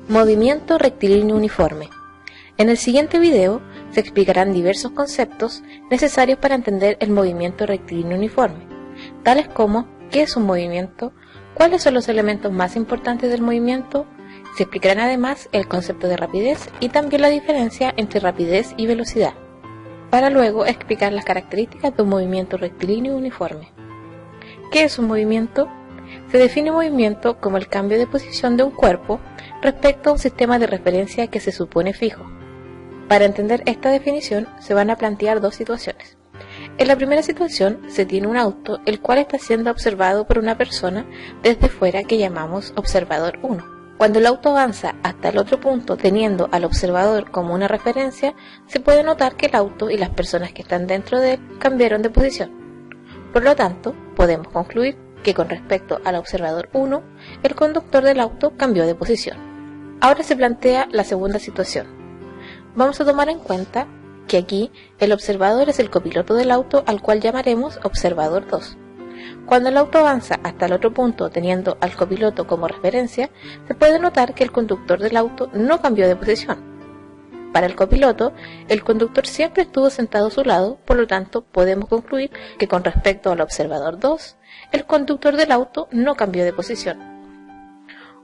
Movimiento rectilíneo uniforme. En el siguiente video se explicarán diversos conceptos necesarios para entender el movimiento rectilíneo uniforme, tales como qué es un movimiento, cuáles son los elementos más importantes del movimiento. Se explicarán además el concepto de rapidez y también la diferencia entre rapidez y velocidad, para luego explicar las características de un movimiento rectilíneo uniforme. ¿Qué es un movimiento? Se define movimiento como el cambio de posición de un cuerpo respecto a un sistema de referencia que se supone fijo. Para entender esta definición se van a plantear dos situaciones. En la primera situación se tiene un auto el cual está siendo observado por una persona desde fuera que llamamos observador 1. Cuando el auto avanza hasta el otro punto teniendo al observador como una referencia, se puede notar que el auto y las personas que están dentro de él cambiaron de posición. Por lo tanto, podemos concluir que con respecto al observador 1, el conductor del auto cambió de posición. Ahora se plantea la segunda situación. Vamos a tomar en cuenta que aquí el observador es el copiloto del auto al cual llamaremos observador 2. Cuando el auto avanza hasta el otro punto teniendo al copiloto como referencia, se puede notar que el conductor del auto no cambió de posición. Para el copiloto, el conductor siempre estuvo sentado a su lado, por lo tanto podemos concluir que con respecto al observador 2, el conductor del auto no cambió de posición.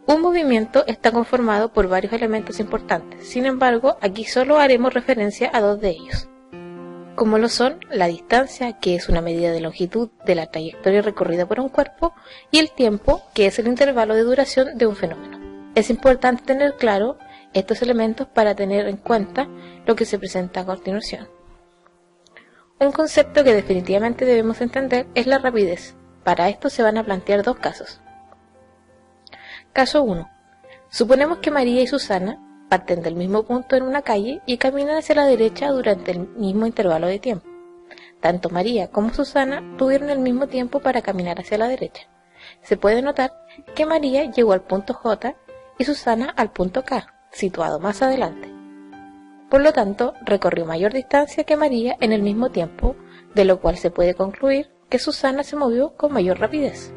Un movimiento está conformado por varios elementos importantes, sin embargo, aquí solo haremos referencia a dos de ellos, como lo son la distancia, que es una medida de longitud de la trayectoria recorrida por un cuerpo, y el tiempo, que es el intervalo de duración de un fenómeno. Es importante tener claro estos elementos para tener en cuenta lo que se presenta a continuación. Un concepto que definitivamente debemos entender es la rapidez. Para esto se van a plantear dos casos. Caso 1. Suponemos que María y Susana parten del mismo punto en una calle y caminan hacia la derecha durante el mismo intervalo de tiempo. Tanto María como Susana tuvieron el mismo tiempo para caminar hacia la derecha. Se puede notar que María llegó al punto J y Susana al punto K, situado más adelante. Por lo tanto, recorrió mayor distancia que María en el mismo tiempo, de lo cual se puede concluir que Susana se movió con mayor rapidez.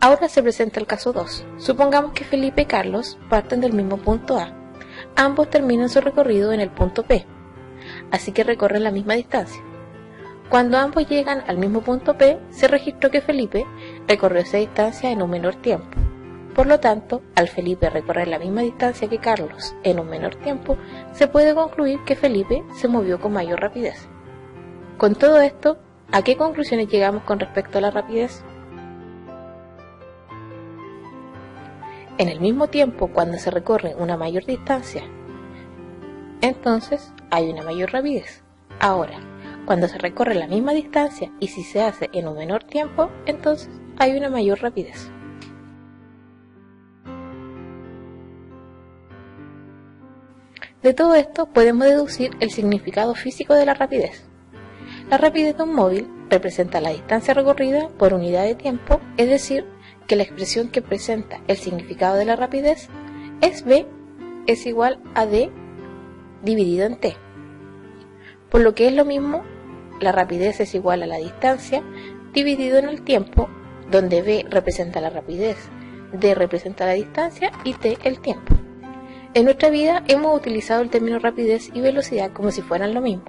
Ahora se presenta el caso 2. Supongamos que Felipe y Carlos parten del mismo punto A. Ambos terminan su recorrido en el punto P, así que recorren la misma distancia. Cuando ambos llegan al mismo punto P, se registró que Felipe recorrió esa distancia en un menor tiempo. Por lo tanto, al Felipe recorrer la misma distancia que Carlos en un menor tiempo, se puede concluir que Felipe se movió con mayor rapidez. Con todo esto, ¿a qué conclusiones llegamos con respecto a la rapidez? En el mismo tiempo, cuando se recorre una mayor distancia, entonces hay una mayor rapidez. Ahora, cuando se recorre la misma distancia y si se hace en un menor tiempo, entonces hay una mayor rapidez. De todo esto podemos deducir el significado físico de la rapidez. La rapidez de un móvil representa la distancia recorrida por unidad de tiempo, es decir, que la expresión que presenta el significado de la rapidez es v es igual a d dividido en t. Por lo que es lo mismo, la rapidez es igual a la distancia dividido en el tiempo, donde v representa la rapidez, d representa la distancia y t el tiempo. En nuestra vida hemos utilizado el término rapidez y velocidad como si fueran lo mismo,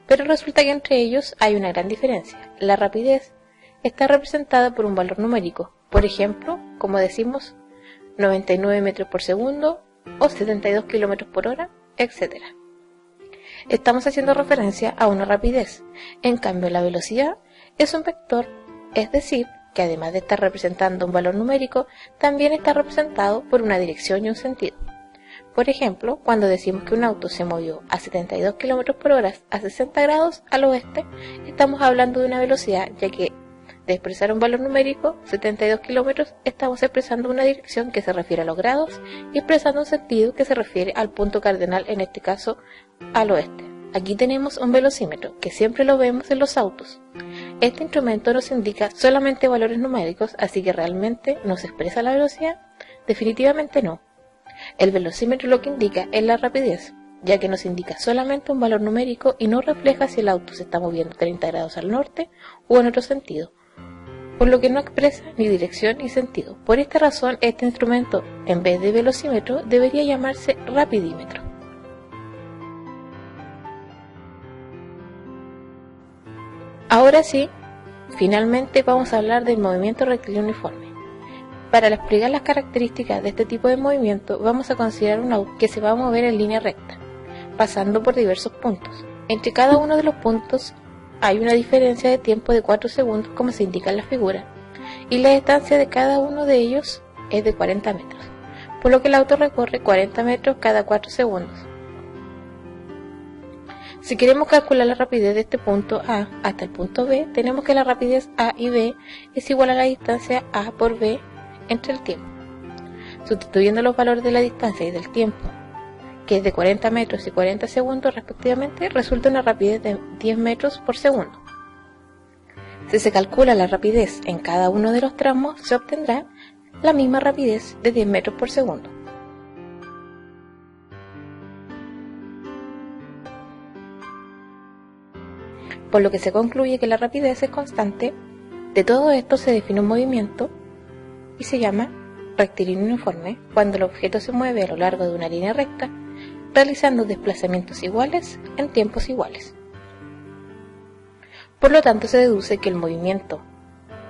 pero resulta que entre ellos hay una gran diferencia. La rapidez está representada por un valor numérico, por ejemplo, como decimos, 99 metros por segundo o 72 kilómetros por hora, etc. Estamos haciendo referencia a una rapidez. En cambio, la velocidad es un vector, es decir, que además de estar representando un valor numérico, también está representado por una dirección y un sentido. Por ejemplo, cuando decimos que un auto se movió a 72 km por hora a 60 grados al oeste, estamos hablando de una velocidad, ya que de expresar un valor numérico, 72 kilómetros, estamos expresando una dirección que se refiere a los grados y expresando un sentido que se refiere al punto cardenal, en este caso al oeste. Aquí tenemos un velocímetro, que siempre lo vemos en los autos. Este instrumento nos indica solamente valores numéricos, así que ¿realmente nos expresa la velocidad? Definitivamente no. El velocímetro lo que indica es la rapidez, ya que nos indica solamente un valor numérico y no refleja si el auto se está moviendo 30 grados al norte o en otro sentido. por lo que no expresa ni dirección ni sentido. Por esta razón, este instrumento, en vez de velocímetro, debería llamarse rapidímetro. Ahora sí, finalmente vamos a hablar del movimiento rectilíneo uniforme. Para explicar las características de este tipo de movimiento, vamos a considerar un auto que se va a mover en línea recta, pasando por diversos puntos. Entre cada uno de los puntos hay una diferencia de tiempo de 4 segundos, como se indica en la figura, y la distancia de cada uno de ellos es de 40 metros, por lo que el auto recorre 40 metros cada 4 segundos. Si queremos calcular la rapidez de este punto A hasta el punto B, tenemos que la rapidez A y B es igual a la distancia A por B entre el tiempo. Sustituyendo los valores de la distancia y del tiempo, que es de 40 metros y 40 segundos respectivamente, resulta una rapidez de 10 metros por segundo. Si se calcula la rapidez en cada uno de los tramos, se obtendrá la misma rapidez de 10 metros por segundo. Por lo que se concluye que la rapidez es constante. De todo esto se define un movimiento y se llama rectilíneo uniforme cuando el objeto se mueve a lo largo de una línea recta, realizando desplazamientos iguales en tiempos iguales. Por lo tanto, se deduce que el movimiento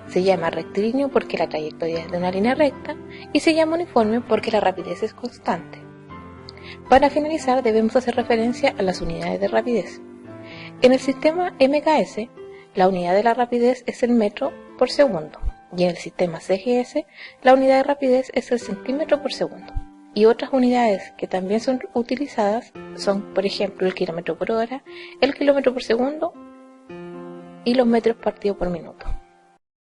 se llama rectilíneo porque la trayectoria es de una línea recta y se llama uniforme porque la rapidez es constante. Para finalizar, debemos hacer referencia a las unidades de rapidez. En el sistema MKS, la unidad de la rapidez es el metro por segundo, y en el sistema CGS, la unidad de rapidez es el centímetro por segundo. Y otras unidades que también son utilizadas son, por ejemplo, el kilómetro por hora, el kilómetro por segundo y los metros partido por minuto.